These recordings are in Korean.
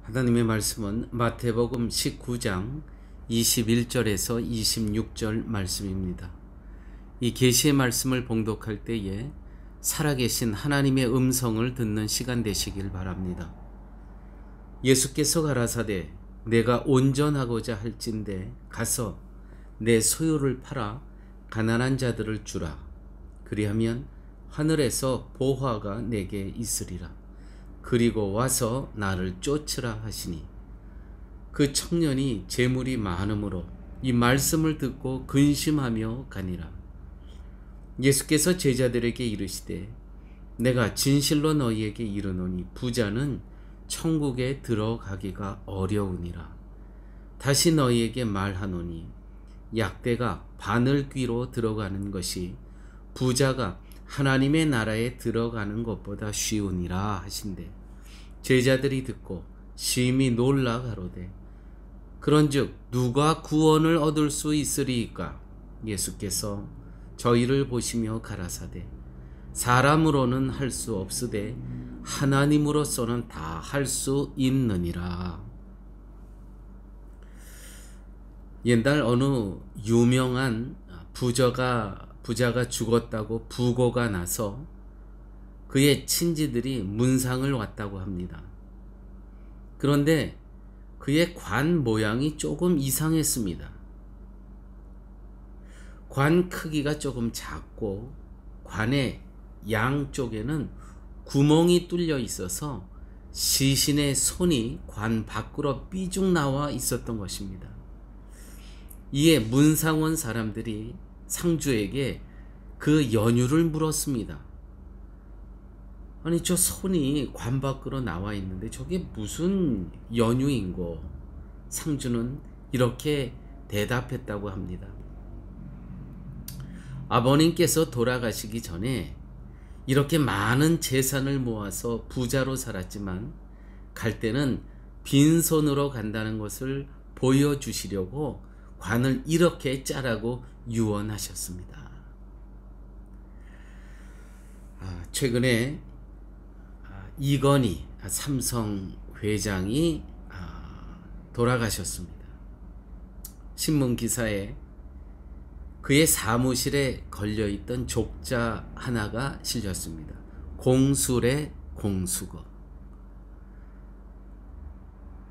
하나님의 말씀은 마태복음 19장 21절에서 26절 말씀입니다. 이 계시의 말씀을 봉독할 때에 살아계신 하나님의 음성을 듣는 시간 되시길 바랍니다. 예수께서 가라사대 내가 온전하고자 할진대 가서 내 소유를 팔아 가난한 자들을 주라. 그리하면 하늘에서 보화가 내게 있으리라. 그리고 와서 나를 쫓으라 하시니 그 청년이 재물이 많으므로 이 말씀을 듣고 근심하며 가니라. 예수께서 제자들에게 이르시되 내가 진실로 너희에게 이르노니 부자는 천국에 들어가기가 어려우니라. 다시 너희에게 말하노니 약대가 바늘귀로 들어가는 것이 부자가 하나님의 나라에 들어가는 것보다 쉬우니라 하신대. 제자들이 듣고 심히 놀라 가로되 그런즉 누가 구원을 얻을 수 있으리이까? 예수께서 저희를 보시며 가라사대 사람으로는 할 수 없으되 하나님으로서는 다 할 수 있느니라. 옛날 어느 유명한 부자가 죽었다고 부고가 나서 그의 친지들이 문상을 왔다고 합니다. 그런데 그의 관 모양이 조금 이상했습니다. 관 크기가 조금 작고 관의 양쪽에는 구멍이 뚫려 있어서 시신의 손이 관 밖으로 삐죽 나와 있었던 것입니다. 이에 문상 온 사람들이 상주에게 그 연유를 물었습니다. 아니 저 손이 관 밖으로 나와 있는데 저게 무슨 연유인고? 상주는 이렇게 대답했다고 합니다. 아버님께서 돌아가시기 전에 이렇게 많은 재산을 모아서 부자로 살았지만 갈 때는 빈손으로 간다는 것을 보여주시려고 관을 이렇게 짜라고 유언하셨습니다. 최근에 이건희 삼성 회장이 돌아가셨습니다. 신문 기사에 그의 사무실에 걸려있던 족자 하나가 실렸습니다. 공술의 공수거.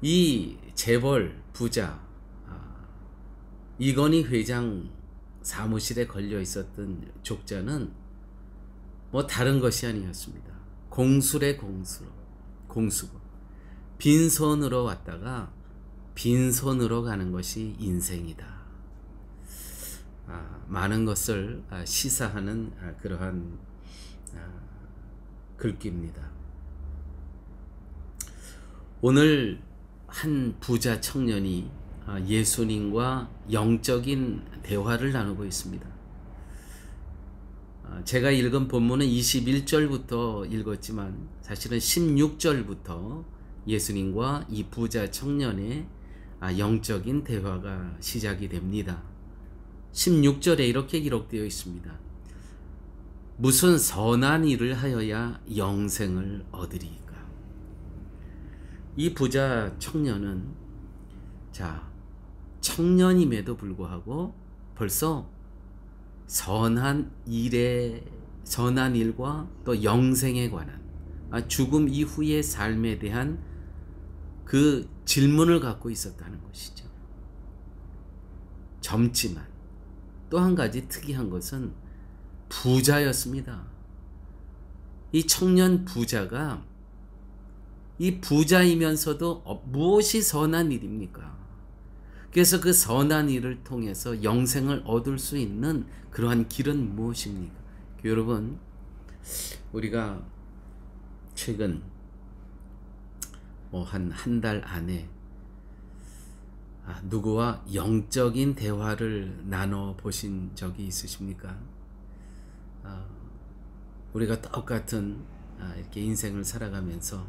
이 재벌 부자 이건희 회장 사무실에 걸려 있었던 족자는 뭐 다른 것이 아니었습니다. 공술의 공수고. 빈손으로 왔다가 빈손으로 가는 것이 인생이다. 많은 것을 시사하는 그러한 글귀입니다. 오늘 한 부자 청년이 예수님과 영적인 대화를 나누고 있습니다. 제가 읽은 본문은 21절부터 읽었지만 사실은 16절부터 예수님과 이 부자 청년의 영적인 대화가 시작이 됩니다. 16절에 이렇게 기록되어 있습니다. 무슨 선한 일을 하여야 영생을 얻으리이까? 이 부자 청년은 청년임에도 불구하고 벌써 선한 일과 또 영생에 관한 죽음 이후의 삶에 대한 그 질문을 갖고 있었다는 것이죠. 젊지만 또 한 가지 특이한 것은 부자였습니다. 이 청년 부자가 이 부자이면서도 무엇이 선한 일입니까? 그래서 그 선한 일을 통해서 영생을 얻을 수 있는 그러한 길은 무엇입니까? 여러분, 우리가 최근 한 달 안에 누구와 영적인 대화를 나눠 보신 적이 있으십니까? 우리가 똑같은 이렇게 인생을 살아가면서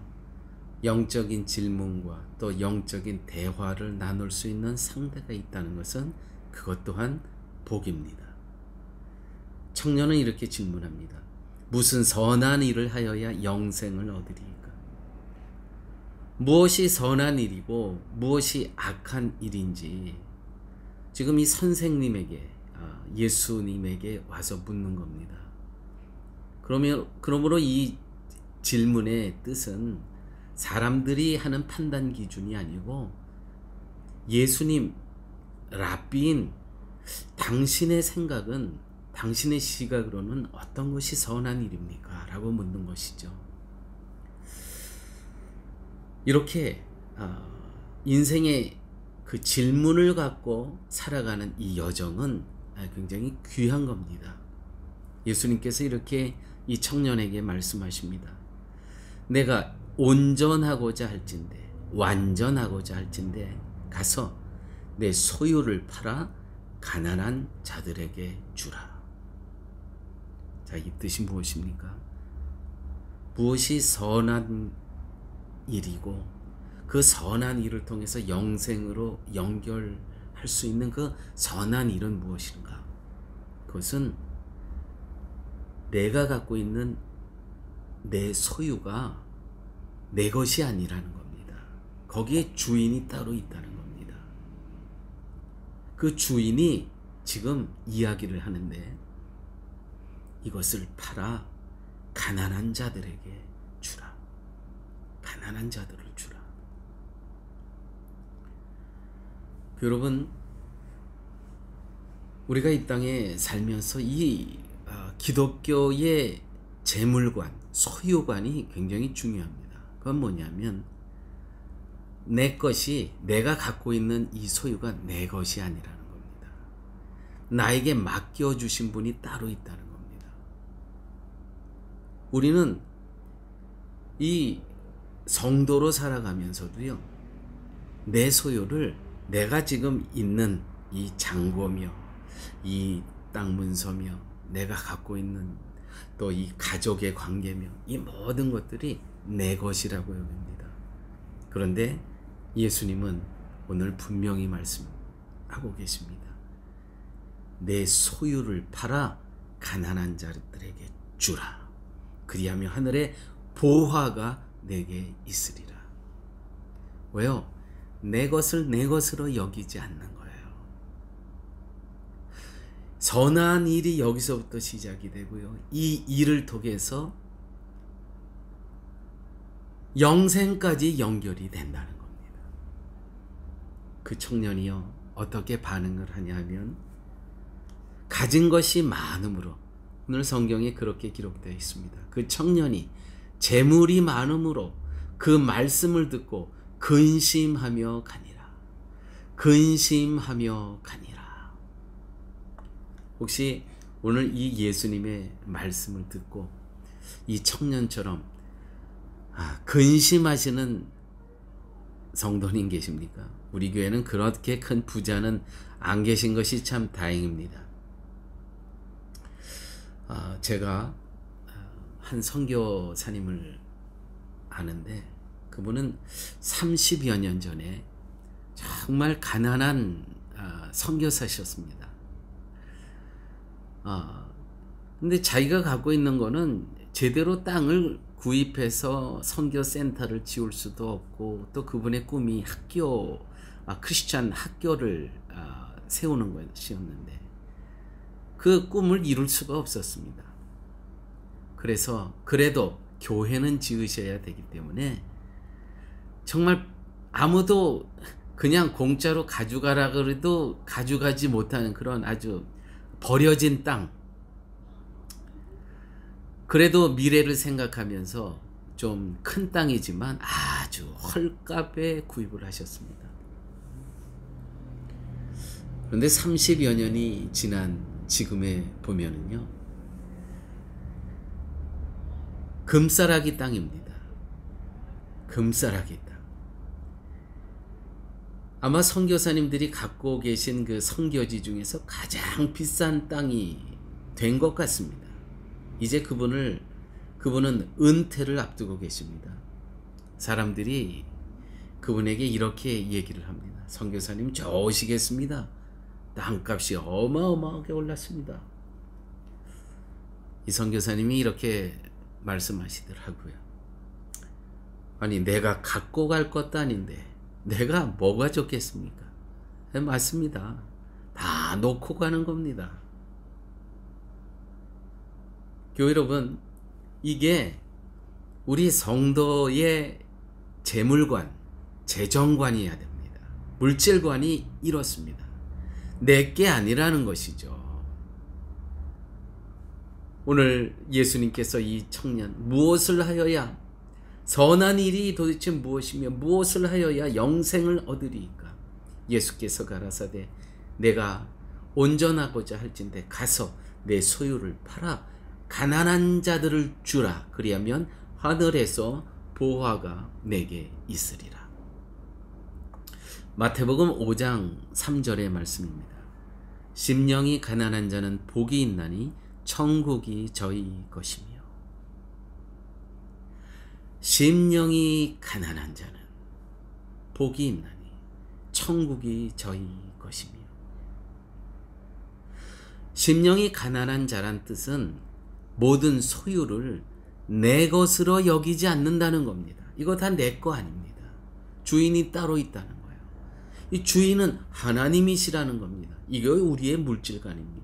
영적인 질문과 또 영적인 대화를 나눌 수 있는 상대가 있다는 것은 그것 또한 복입니다. 청년은 이렇게 질문합니다. 무슨 선한 일을 하여야 영생을 얻으리이까? 무엇이 선한 일이고 무엇이 악한 일인지 지금 이 선생님에게, 예수님에게 와서 묻는 겁니다. 그러므로 이 질문의 뜻은 사람들이 하는 판단 기준이 아니고 예수님, 랍비인 당신의 생각은, 당신의 시각으로는 어떤 것이 선한 일입니까? 라고 묻는 것이죠. 이렇게 인생의 그 질문을 갖고 살아가는 이 여정은 굉장히 귀한 겁니다. 예수님께서 이렇게 이 청년에게 말씀하십니다. 내가 온전하고자 할진대, 완전하고자 할진대 가서 내 소유를 팔아 가난한 자들에게 주라. 자, 이 뜻이 무엇입니까? 무엇이 선한 일이고 그 선한 일을 통해서 영생으로 연결할 수 있는 그 선한 일은 무엇인가? 그것은 내가 갖고 있는 내 소유가 내 것이 아니라는 겁니다. 거기에 주인이 따로 있다는 겁니다. 그 주인이 지금 이야기를 하는데 이것을 팔아 가난한 자들에게 주라. 가난한 자들을 주라. 여러분, 우리가 이 땅에 살면서 이 기독교의 재물관, 소유관이 굉장히 중요합니다. 그건 뭐냐면 내 것이, 내가 갖고 있는 이 소유가 내 것이 아니라는 겁니다. 나에게 맡겨주신 분이 따로 있다는 겁니다. 우리는 이 성도로 살아가면서도요, 내 소유를, 내가 지금 있는 이 장고며 이 땅 문서며 내가 갖고 있는 또 이 가족의 관계며 이 모든 것들이 내 것이라고 여깁니다. 그런데 예수님은 오늘 분명히 말씀하고 계십니다. 내 소유를 팔아 가난한 자들에게 주라. 그리하면 하늘의 보화가 내게 있으리라. 왜요? 내 것을 내 것으로 여기지 않는 거예요. 선한 일이 여기서부터 시작이 되고요. 이 일을 통해서 영생까지 연결이 된다는 겁니다. 그 청년이요, 어떻게 반응을 하냐 하면 가진 것이 많음으로, 오늘 성경에 그렇게 기록되어 있습니다. 그 청년이 재물이 많음으로 그 말씀을 듣고 근심하며 가니라. 근심하며 가니라. 혹시 오늘 이 예수님의 말씀을 듣고 이 청년처럼 근심하시는 성도님 계십니까? 우리 교회는 그렇게 큰 부자는 안 계신 것이 참 다행입니다. 제가 한 선교사님을 아는데 그분은 30여 년 전에 정말 가난한 선교사셨습니다. 근데 자기가 갖고 있는 거는 제대로 땅을 구입해서 선교센터를 지을 수도 없고, 또 그분의 꿈이 학교, 크리스찬 학교를 세우는 것이었는데 그 꿈을 이룰 수가 없었습니다. 그래서 그래도 교회는 지으셔야 되기 때문에 정말 아무도 그냥 공짜로 가져가라 그래도 가져가지 못하는 그런 아주 버려진 땅, 그래도 미래를 생각하면서 좀 큰 땅이지만 아주 헐값에 구입을 하셨습니다. 그런데 30여 년이 지난 지금에 보면은요, 금싸라기 땅입니다. 금싸라기 땅. 아마 선교사님들이 갖고 계신 그 선교지 중에서 가장 비싼 땅이 된 것 같습니다. 이제 그분은 은퇴를 앞두고 계십니다. 사람들이 그분에게 이렇게 얘기를 합니다. 선교사님 좋으시겠습니다. 땅값이 어마어마하게 올랐습니다. 이 선교사님이 이렇게 말씀하시더라고요. 아니 내가 갖고 갈 것도 아닌데 내가 뭐가 좋겠습니까? 네, 맞습니다. 다 놓고 가는 겁니다. 교회 여러분, 이게 우리 성도의 재물관, 재정관이어야 됩니다. 물질관이 이렇습니다. 내게 아니라는 것이죠. 오늘 예수님께서 이 청년, 무엇을 하여야 선한 일이 도대체 무엇이며 무엇을 하여야 영생을 얻으리이까? 예수께서 가라사대 내가 온전하고자 할진대 가서 내 소유를 팔아 가난한 자들을 주라. 그리하면 하늘에서 보화가 내게 있으리라. 마태복음 5장 3절의 말씀입니다. 심령이 가난한 자는 복이 있나니 천국이 저희 것이며. 심령이 가난한 자는 복이 있나니 천국이 저희 것이며. 심령이 가난한 자란 뜻은 모든 소유를 내 것으로 여기지 않는다는 겁니다. 이거 다 내 거 아닙니다. 주인이 따로 있다는 거예요. 이 주인은 하나님이시라는 겁니다. 이게 우리의 물질관입니다.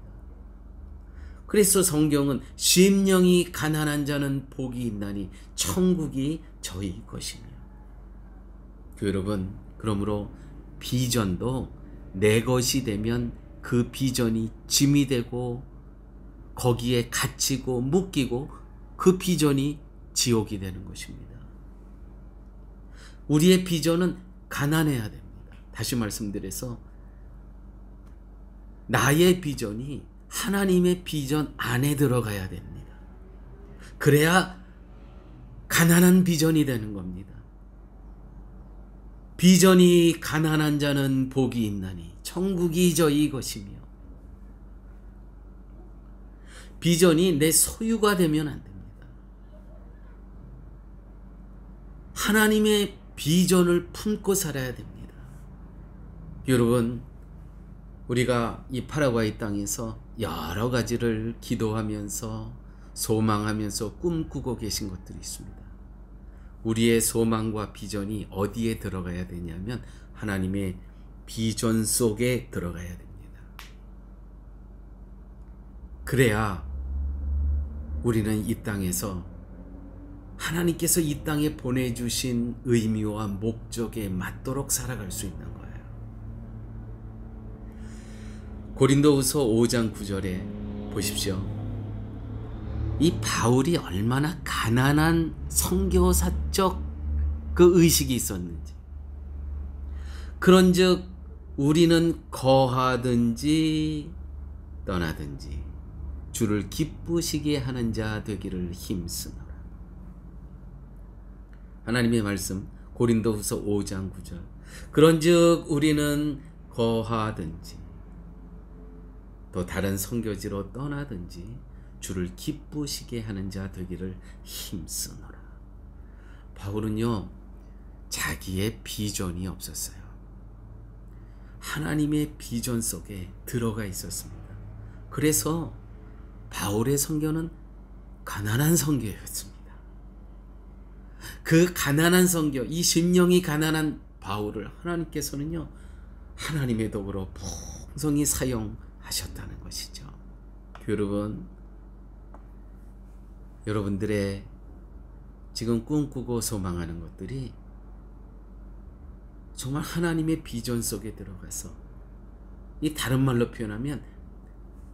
그래서 성경은 심령이 가난한 자는 복이 있나니 천국이 저희 것이며. 여러분, 그러므로 비전도 내 것이 되면 그 비전이 짐이 되고 거기에 갇히고 묶이고 그 비전이 지옥이 되는 것입니다. 우리의 비전은 가난해야 됩니다. 다시 말씀드려서 나의 비전이 하나님의 비전 안에 들어가야 됩니다. 그래야 가난한 비전이 되는 겁니다. 비전이 가난한 자는 복이 있나니 천국이 저희 것이며. 비전이 내 소유가 되면 안 됩니다. 하나님의 비전을 품고 살아야 됩니다. 여러분, 우리가 이 파라과이 땅에서 여러 가지를 기도하면서 소망하면서 꿈꾸고 계신 것들이 있습니다. 우리의 소망과 비전이 어디에 들어가야 되냐면 하나님의 비전 속에 들어가야 됩니다. 그래야 우리는 이 땅에서 하나님께서 이 땅에 보내주신 의미와 목적에 맞도록 살아갈 수 있는 거예요. 고린도후서 5장 9절에 보십시오. 이 바울이 얼마나 가난한 선교사적 그 의식이 있었는지. 그런즉 우리는 거하든지 떠나든지 주를 기쁘시게 하는 자 되기를 힘쓰노라. 하나님의 말씀 고린도후서 5장 9절. 그런즉 우리는 거하든지 또 다른 선교지로 떠나든지 주를 기쁘시게 하는 자 되기를 힘쓰노라. 바울은요, 자기의 비전이 없었어요. 하나님의 비전 속에 들어가 있었습니다. 그래서 바울의 선교는 가난한 선교였습니다. 그 가난한 선교, 이 심령이 가난한 바울을 하나님께서는요, 하나님의 도구로 풍성히 사용하셨다는 것이죠. 여러분, 여러분들의 지금 꿈꾸고 소망하는 것들이 정말 하나님의 비전 속에 들어가서, 이 다른 말로 표현하면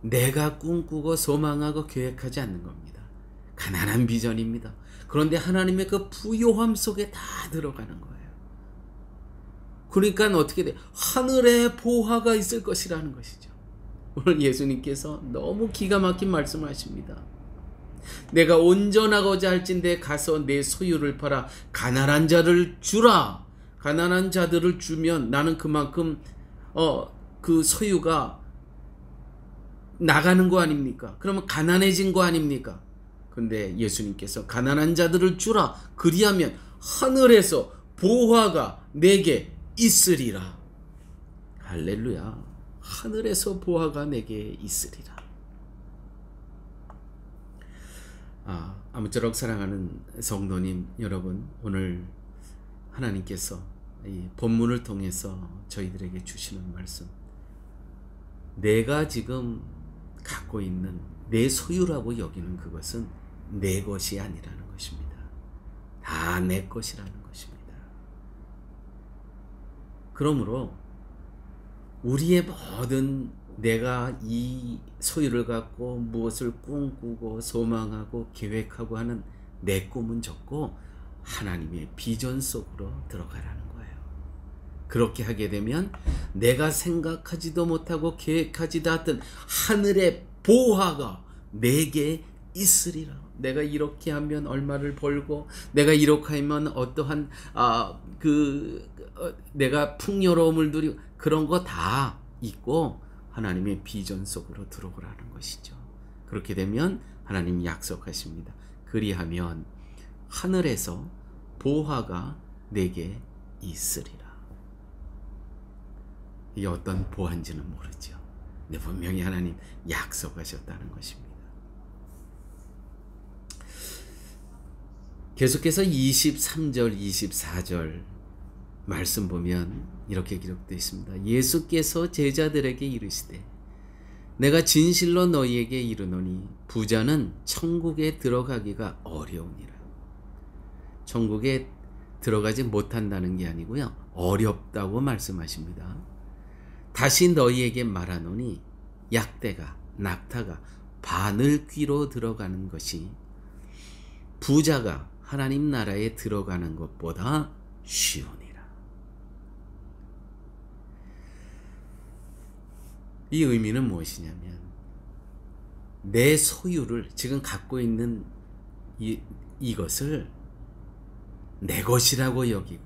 내가 꿈꾸고 소망하고 계획하지 않는 겁니다. 가난한 비전입니다. 그런데 하나님의 그 부요함 속에 다 들어가는 거예요. 그러니까 어떻게 돼? 하늘에 보화가 있을 것이라는 것이죠. 오늘 예수님께서 너무 기가 막힌 말씀을 하십니다. 내가 온전하고자 할진대 가서 내 소유를 팔아 가난한 자를 주라. 가난한 자들을 주면 나는 그만큼 그 소유가 나가는 거 아닙니까? 그러면 가난해진 거 아닙니까? 근데 예수님께서 가난한 자들을 주라. 그리하면 하늘에서 보화가 내게 있으리라. 할렐루야. 하늘에서 보화가 내게 있으리라. 아무쪼록 사랑하는 성도님 여러분, 오늘 하나님께서 이 본문을 통해서 저희들에게 주시는 말씀, 내가 지금 갖고 있는 내 소유라고 여기는 그것은 내 것이 아니라는 것입니다. 다 내 것이라는 것입니다. 그러므로 우리의 모든 내가 이 소유를 갖고 무엇을 꿈꾸고 소망하고 계획하고 하는 내 꿈은 적고 하나님의 비전 속으로 들어가라는 거예요. 그렇게 하게 되면 내가 생각하지도 못하고 계획하지도 않던 하늘의 보화가 내게 있으리라. 내가 이렇게 하면 얼마를 벌고, 내가 이렇게 하면 어떠한 내가 풍요로움을 누리고, 그런 거 다 있고 하나님의 비전 속으로 들어오라는 것이죠. 그렇게 되면 하나님이 약속하십니다. 그리하면 하늘에서 보화가 내게 있으리라. 이게 어떤 보화인지는 모르죠. 근데 분명히 하나님 약속하셨다는 것입니다. 계속해서 23절, 24절 말씀 보면 이렇게 기록되어 있습니다. 예수께서 제자들에게 이르시되 내가 진실로 너희에게 이르노니 부자는 천국에 들어가기가 어려우니라. 천국에 들어가지 못한다는 게 아니고요, 어렵다고 말씀하십니다. 다시 너희에게 말하노니 약대가 낙타가 바늘귀로 들어가는 것이 부자가 하나님 나라에 들어가는 것보다 쉬우니라. 이 의미는 무엇이냐면 내 소유를 지금 갖고 있는 이것을 내 것이라고 여기고,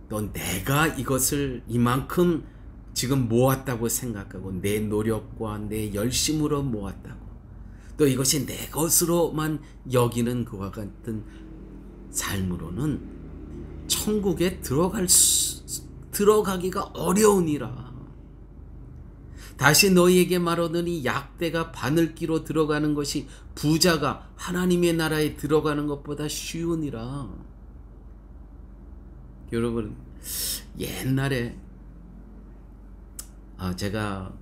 또 내가 이것을 이만큼 지금 모았다고 생각하고 내 노력과 내 열심으로 모았다고, 또 이것이 내 것으로만 여기는 그와 같은 삶으로는 천국에 들어가기가 어려우니라. 다시 너희에게 말하노니 약대가 바늘귀로 들어가는 것이 부자가 하나님의 나라에 들어가는 것보다 쉬우니라. 여러분, 옛날에 제가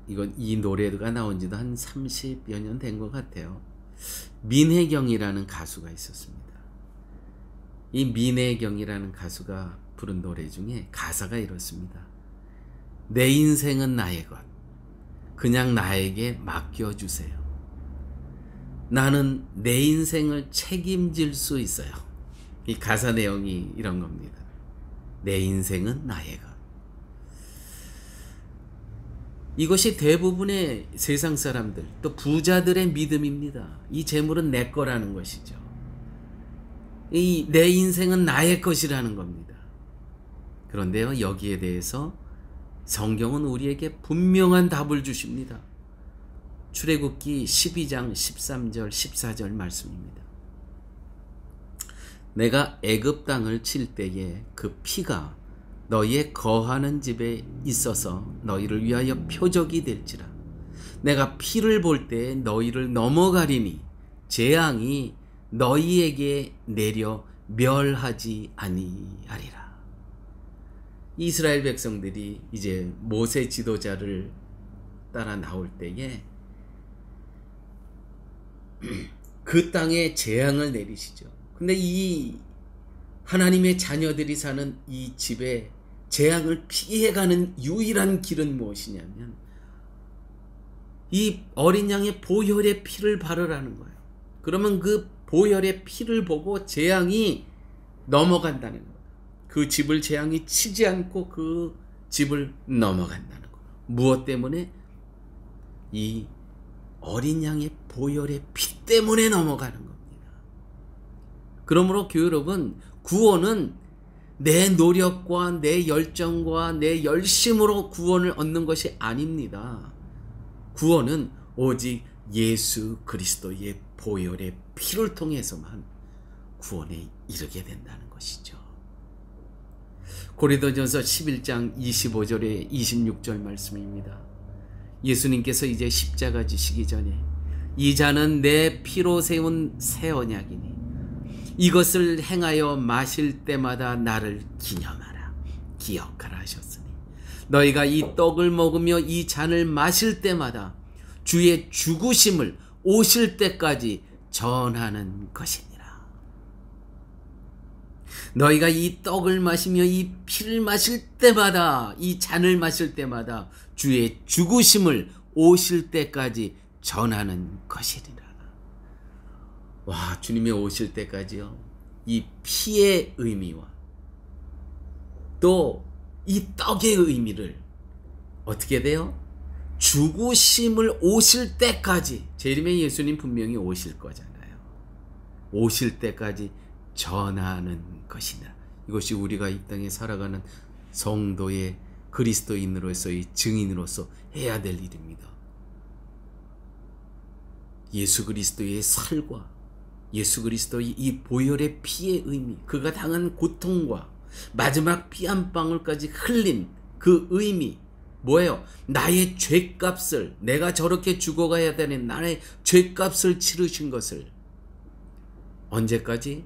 이 노래가 나온 지도 한 30여 년 된 것 같아요. 민혜경이라는 가수가 있었습니다. 이 민혜경이라는 가수가 부른 노래 중에 가사가 이렇습니다. 내 인생은 나의 것, 그냥 나에게 맡겨주세요. 나는 내 인생을 책임질 수 있어요. 이 가사 내용이 이런 겁니다. 내 인생은 나의 것. 이것이 대부분의 세상 사람들, 또 부자들의 믿음입니다. 이 재물은 내 거라는 것이죠. 내 인생은 나의 것이라는 겁니다. 그런데요, 여기에 대해서 성경은 우리에게 분명한 답을 주십니다. 출애굽기 12장 13절 14절 말씀입니다. 내가 애굽 땅을 칠 때에 그 피가 너희의 거하는 집에 있어서 너희를 위하여 표적이 될지라. 내가 피를 볼 때 너희를 넘어가리니 재앙이 너희에게 내려 멸하지 아니하리라. 이스라엘 백성들이 이제 모세 지도자를 따라 나올 때에 그 땅에 재앙을 내리시죠. 근데 이 하나님의 자녀들이 사는 이 집에 재앙을 피해가는 유일한 길은 무엇이냐면 이 어린 양의 보혈의 피를 바르라는 거예요. 그러면 그 보혈의 피를 보고 재앙이 넘어간다는 거예요. 그 집을 재앙이 치지 않고 그 집을 넘어간다는 거예요. 무엇 때문에? 이 어린 양의 보혈의 피 때문에 넘어가는 겁니다. 그러므로 여러분, 구원은 내 노력과 내 열정과 내 열심으로 구원을 얻는 것이 아닙니다. 구원은 오직 예수 그리스도의 보혈의 피를 통해서만 구원에 이르게 된다는 것이죠. 고린도전서 11장 25절에 26절 말씀입니다. 예수님께서 이제 십자가 지시기 전에 이 잔은 내 피로 세운 새 언약이니 이것을 행하여 마실 때마다 나를 기념하라, 기억하라 하셨으니 너희가 이 떡을 먹으며 이 잔을 마실 때마다 주의 죽으심을 오실 때까지 전하는 것이니라. 너희가 이 떡을 마시며 이 피를 마실 때마다, 이 잔을 마실 때마다 주의 죽으심을 오실 때까지 전하는 것이니라. 와, 주님이 오실 때까지요, 이 피의 의미와 또 이 떡의 의미를 어떻게 돼요? 죽으심을 오실 때까지, 재림의 예수님 분명히 오실 거잖아요. 오실 때까지 전하는 것이다. 이것이 우리가 이 땅에 살아가는 성도의 그리스도인으로서의 증인으로서 해야 될 일입니다. 예수 그리스도의 살과 예수 그리스도의 이 보혈의 피의 의미, 그가 당한 고통과 마지막 피 한 방울까지 흘린 그 의미 뭐예요? 나의 죄값을, 내가 저렇게 죽어가야 되는 나의 죄값을 치르신 것을 언제까지?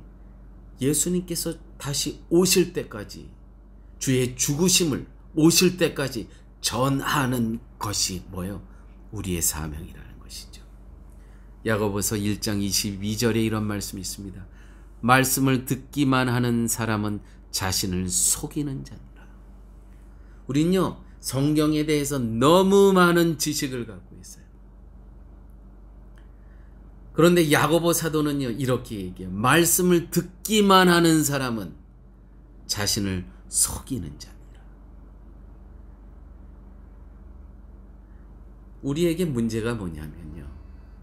예수님께서 다시 오실 때까지, 주의 죽으심을 오실 때까지 전하는 것이 뭐예요? 우리의 사명이라는 것이죠. 야고보서 1장 22절에 이런 말씀이 있습니다. 말씀을 듣기만 하는 사람은 자신을 속이는 자니라. 우린요, 성경에 대해서 너무 많은 지식을 갖고 있어요. 그런데 야고보 사도는요, 이렇게 얘기해요. 말씀을 듣기만 하는 사람은 자신을 속이는 자니라. 우리에게 문제가 뭐냐면요,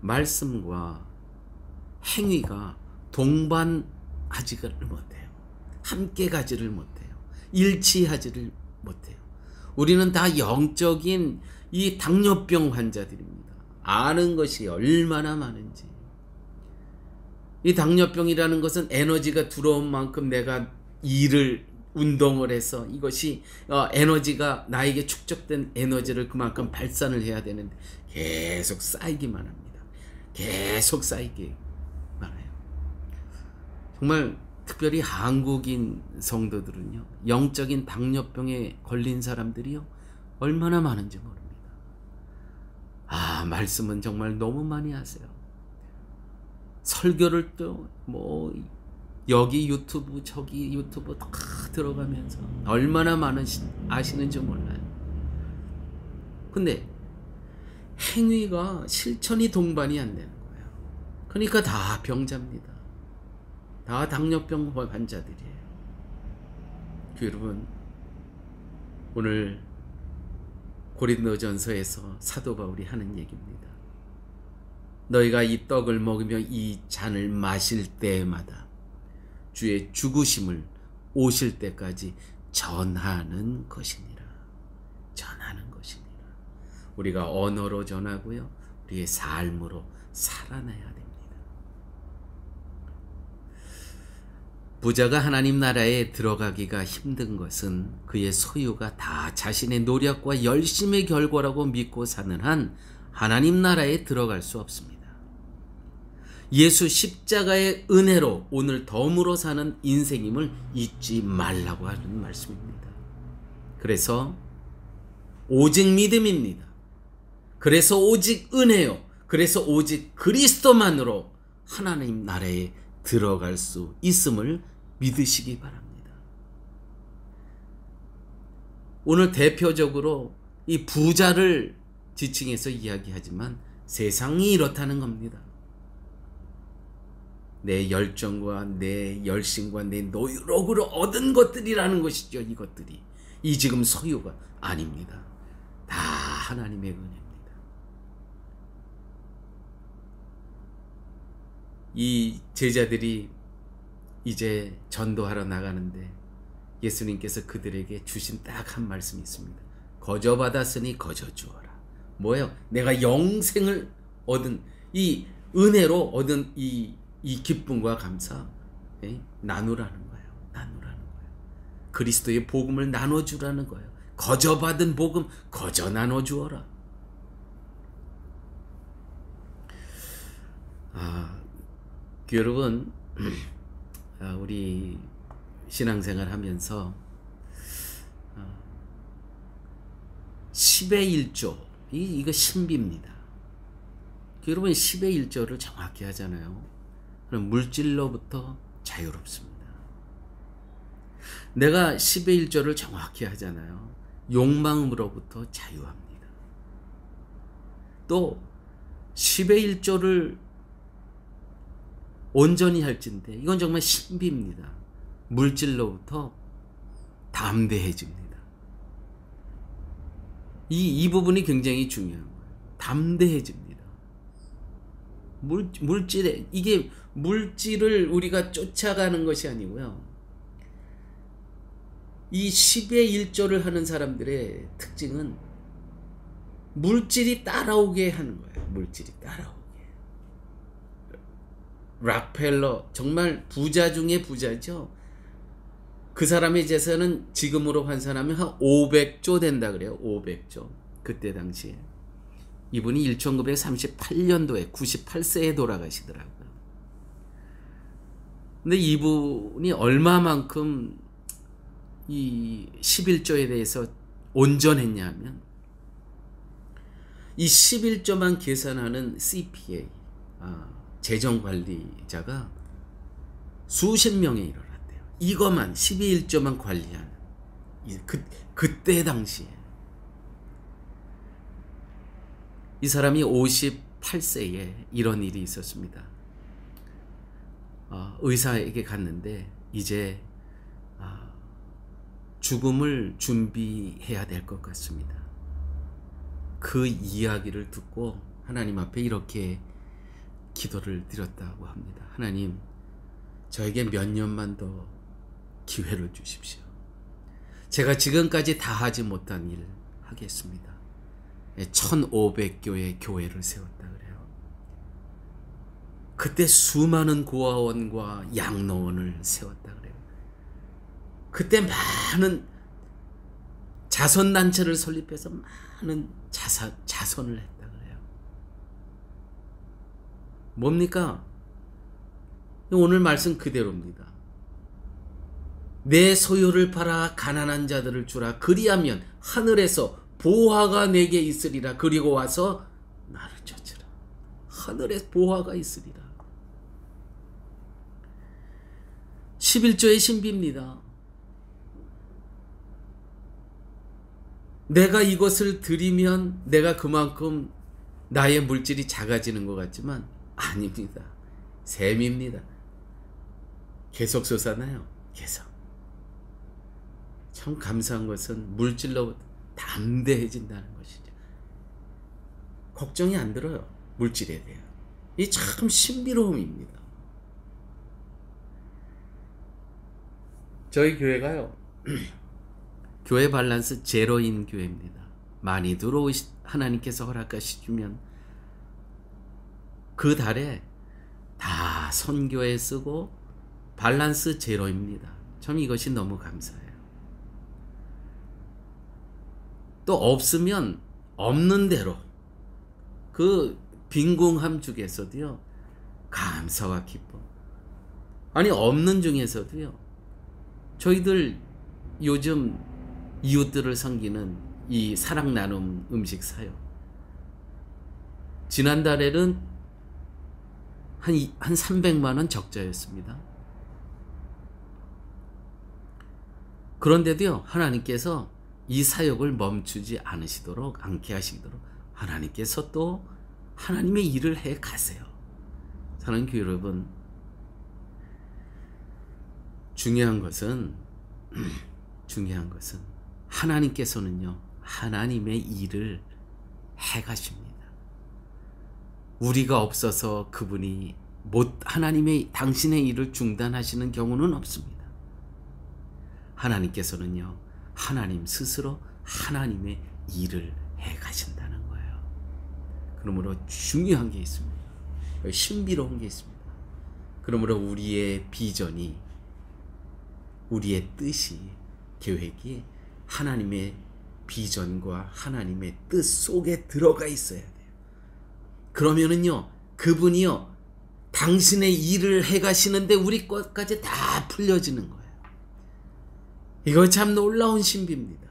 말씀과 행위가 동반하지를 못해요. 함께 가지를 못해요. 일치하지를 못해요. 우리는 다 영적인 이 당뇨병 환자들입니다. 아는 것이 얼마나 많은지. 이 당뇨병이라는 것은 에너지가 들어온 만큼 내가 운동을 해서 이것이 에너지가, 나에게 축적된 에너지를 그만큼 발산을 해야 되는데 계속 쌓이기만 합니다. 계속 쌓이기만 해요. 정말 특별히 한국인 성도들은요, 영적인 당뇨병에 걸린 사람들이요, 얼마나 많은지 모릅니다. 말씀은 정말 너무 많이 하세요. 설교를 또 여기 유튜브 저기 유튜브 다 들어가면서 얼마나 많은 아시는지 몰라요. 근데 행위가 실천이 동반이 안 되는 거예요. 그러니까 다 병자입니다. 다 당뇨병 환자들이에요. 여러분, 오늘 고린도전서에서 사도 바울이 하는 얘기입니다. 너희가 이 떡을 먹으며 이 잔을 마실 때마다 주의 죽으심을 오실 때까지 전하는 것이니라. 전하는 것이니라. 우리가 언어로 전하고요, 우리의 삶으로 살아내야 됩니다. 부자가 하나님 나라에 들어가기가 힘든 것은 그의 소유가 다 자신의 노력과 열심의 결과라고 믿고 사는 한 하나님 나라에 들어갈 수 없습니다. 예수 십자가의 은혜로 오늘 덤으로 사는 인생임을 잊지 말라고 하는 말씀입니다. 그래서 오직 믿음입니다. 그래서 오직 은혜요. 그래서 오직 그리스도만으로 하나님 나라에 들어갈 수 있음을 믿으시기 바랍니다. 오늘 대표적으로 이 부자를 지칭해서 이야기하지만 세상이 이렇다는 겁니다. 내 열정과 내 열심과 내 노력으로 얻은 것들이라는 것이죠. 이것들이 이 지금 소유가 아닙니다. 다 하나님의 은혜입니다. 이 제자들이 이제 전도하러 나가는데 예수님께서 그들에게 주신 딱 한 말씀이 있습니다. 거저 받았으니 거저 주어라. 뭐예요? 내가 영생을 얻은 이 은혜로 얻은 이 기쁨과 감사, 나누라는 거예요. 나누라는 거예요. 그리스도의 복음을 나눠주라는 거예요. 거저 받은 복음 거저 나눠주어라. 여러분, 우리 신앙생활 하면서 10의 1조 이거 신비입니다. 여러분 10의 1조를 정확히 하잖아요. 그럼 물질로부터 자유롭습니다. 내가 10의 1조를 정확히 하잖아요. 욕망으로부터 자유합니다. 또 10의 1조를 온전히 할진대 이건 정말 신비입니다. 물질로부터 담대해집니다. 이 부분이 굉장히 중요한 거예요. 담대해집니다. 물질에 이게 물질을 우리가 쫓아가는 것이 아니고요. 이 10의 1조를 하는 사람들의 특징은 물질이 따라오게 하는 거예요. 물질이 따라오게. 락펠러 정말 부자 중에 부자죠. 그 사람의 재산은 지금으로 환산하면 한 500조 된다 그래요. 500조. 그때 당시에. 이분이 1938년도에 98세에 돌아가시더라고요. 근데 이분이 얼마만큼 이 11조에 대해서 온전했냐 하면 이 11조만 계산하는 CPA 재정관리자가 수십 명에 이르렀대요. 이것만 12일조만 관리하는 그때 당시에 이 사람이 58세에 이런 일이 있었습니다. 의사에게 갔는데 이제 죽음을 준비해야 될 것 같습니다. 그 이야기를 듣고 하나님 앞에 이렇게 기도를 드렸다고 합니다. 하나님, 저에게 몇 년만 더 기회를 주십시오. 제가 지금까지 다 하지 못한 일 하겠습니다. 1500교의 교회를 세웠다 그래요. 그때 수많은 고아원과 양로원을 세웠다 그래요. 그때 많은 자선단체를 설립해서 많은 자선을 했다 그래요. 뭡니까? 오늘 말씀 그대로입니다. 내 소유를 팔아 가난한 자들을 주라. 그리하면 하늘에서 보화가 내게 있으리라. 그리고 와서 나를 쫓으라. 하늘에 보화가 있으리라. 11조의 신비입니다. 내가 이것을 드리면 내가 그만큼 나의 물질이 작아지는 것 같지만 아닙니다. 셈입니다. 계속 솟아나요. 계속. 참 감사한 것은 물질로 담대해진다는 것이죠. 걱정이 안 들어요. 물질에 대한. 이 참 신비로움입니다. 저희 교회가요. 교회 밸런스 제로인 교회입니다. 많이 하나님께서 허락하시면 그 달에 다 선교에 쓰고 밸런스 제로입니다. 참 이것이 너무 감사해요. 또 없으면 없는 대로 그 빈궁함 중에서도요 감사와 기쁨. 아니 없는 중에서도요 저희들 요즘 이웃들을 섬기는 이 사랑 나눔 음식 사역 지난달에는 한 300만 원 적자였습니다. 그런데도요 하나님께서 이 사역을 멈추지 않게 하시도록 하나님께서 또 하나님의 일을 해 가세요. 사랑하는 교회 여러분, 중요한 것은 하나님께서는요 하나님의 일을 해 가십니다. 우리가 없어서 그분이 당신의 일을 중단하시는 경우는 없습니다. 하나님께서는요 하나님 스스로 하나님의 일을 해 가신다는 거예요. 그러므로 중요한 게 있습니다. 신비로운 게 있습니다. 그러므로 우리의 비전이, 우리의 뜻이, 계획이 하나님의 비전과 하나님의 뜻 속에 들어가 있어야 돼요. 그러면은요 그분이요 당신의 일을 해가시는데 우리 것까지 다 풀려지는 거예요. 이거 참 놀라운 신비입니다.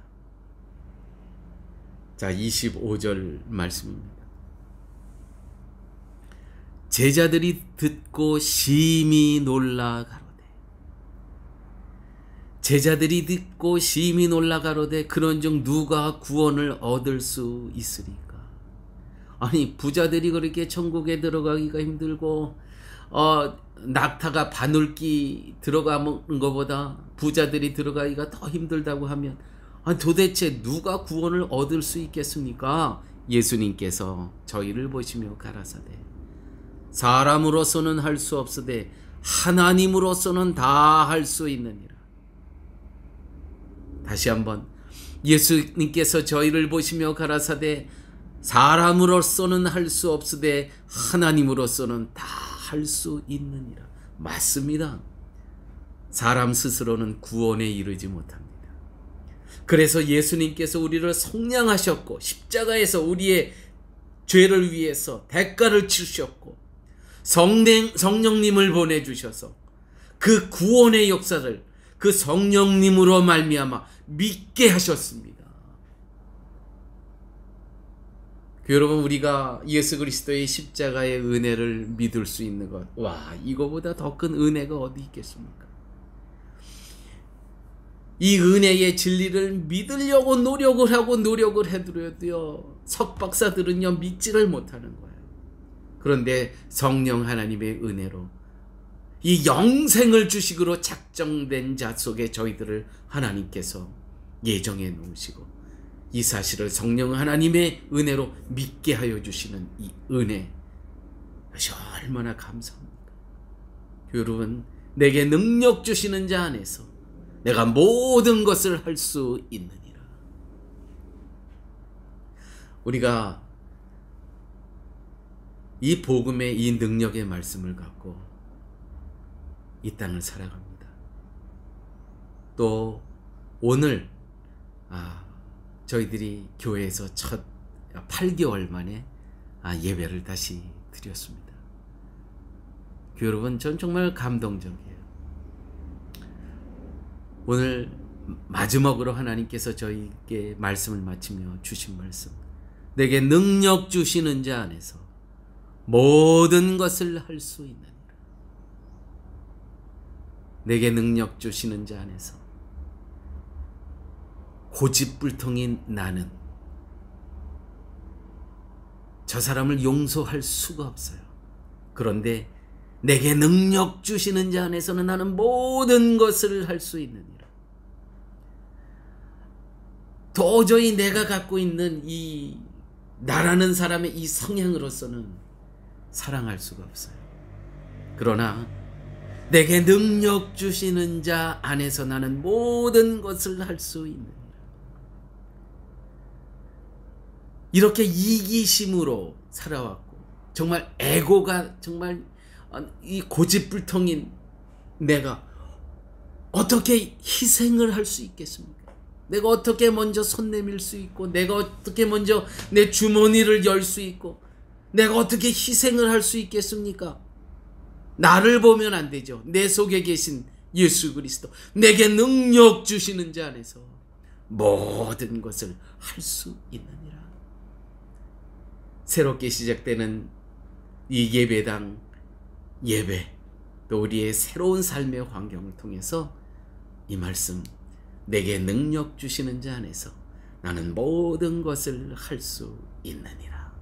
자, 25절 말씀입니다. 제자들이 듣고 심히 놀라 가로되. 제자들이 듣고 심히 놀라 가로되 그런즉 누가 구원을 얻을 수 있으리까? 아니, 부자들이 그렇게 천국에 들어가기가 힘들고 낙타가 바늘기 들어가는 것보다 부자들이 들어가기가 더 힘들다고 하면 도대체 누가 구원을 얻을 수 있겠습니까? 예수님께서 저희를 보시며 가라사대 사람으로서는 할 수 없으되 하나님으로서는 다 할 수 있느니라. 다시 한번 예수님께서 저희를 보시며 가라사대 사람으로서는 할 수 없으되 하나님으로서는 다 할 수 있느니라. 맞습니다. 사람 스스로는 구원에 이르지 못합니다. 그래서 예수님께서 우리를 속량하셨고 십자가에서 우리의 죄를 위해서 대가를 치르셨고 성령님을 보내주셔서 그 구원의 역사를 그 성령님으로 말미암아 믿게 하셨습니다. 여러분, 우리가 예수 그리스도의 십자가의 은혜를 믿을 수 있는 것, 와, 이거보다 더 큰 은혜가 어디 있겠습니까? 이 은혜의 진리를 믿으려고 노력을 하고 노력을 해드려도요, 석박사들은요 믿지를 못하는 거예요. 그런데 성령 하나님의 은혜로 이 영생을 주식으로 작정된 자 속에 저희들을 하나님께서 예정해 놓으시고 이 사실을 성령 하나님의 은혜로 믿게 하여 주시는 이 은혜, 그것이 얼마나 감사합니까? 여러분, 내게 능력 주시는 자 안에서 내가 모든 것을 할 수 있느니라. 우리가 이 복음의 이 능력의 말씀을 갖고 이 땅을 살아갑니다. 또 오늘 저희들이 교회에서 첫 8개월 만에 예배를 다시 드렸습니다. 여러분, 전 정말 감동적이에요. 오늘 마지막으로 하나님께서 저희에게 말씀을 마치며 주신 말씀, 내게 능력 주시는 자 안에서 모든 것을 할 수 있느니라. 내게 능력 주시는 자 안에서 고집불통인 나는 저 사람을 용서할 수가 없어요. 그런데 내게 능력 주시는 자 안에서는 나는 모든 것을 할 수 있느니라. 도저히 내가 갖고 있는 이 나라는 사람의 이 성향으로서는 사랑할 수가 없어요. 그러나 내게 능력 주시는 자 안에서 나는 모든 것을 할 수 있느니라. 이렇게 이기심으로 살아왔고 정말 에고가 정말 이 고집불통인 내가 어떻게 희생을 할 수 있겠습니까? 내가 어떻게 먼저 손 내밀 수 있고 내가 어떻게 먼저 내 주머니를 열 수 있고 내가 어떻게 희생을 할 수 있겠습니까? 나를 보면 안 되죠. 내 속에 계신 예수 그리스도, 내게 능력 주시는 자 안에서 모든 것을 할 수 있느니라. 새롭게 시작되는 이 예배당 예배, 또 우리의 새로운 삶의 환경을 통해서 이 말씀, 내게 능력 주시는 자 안에서 나는 모든 것을 할 수 있느니라.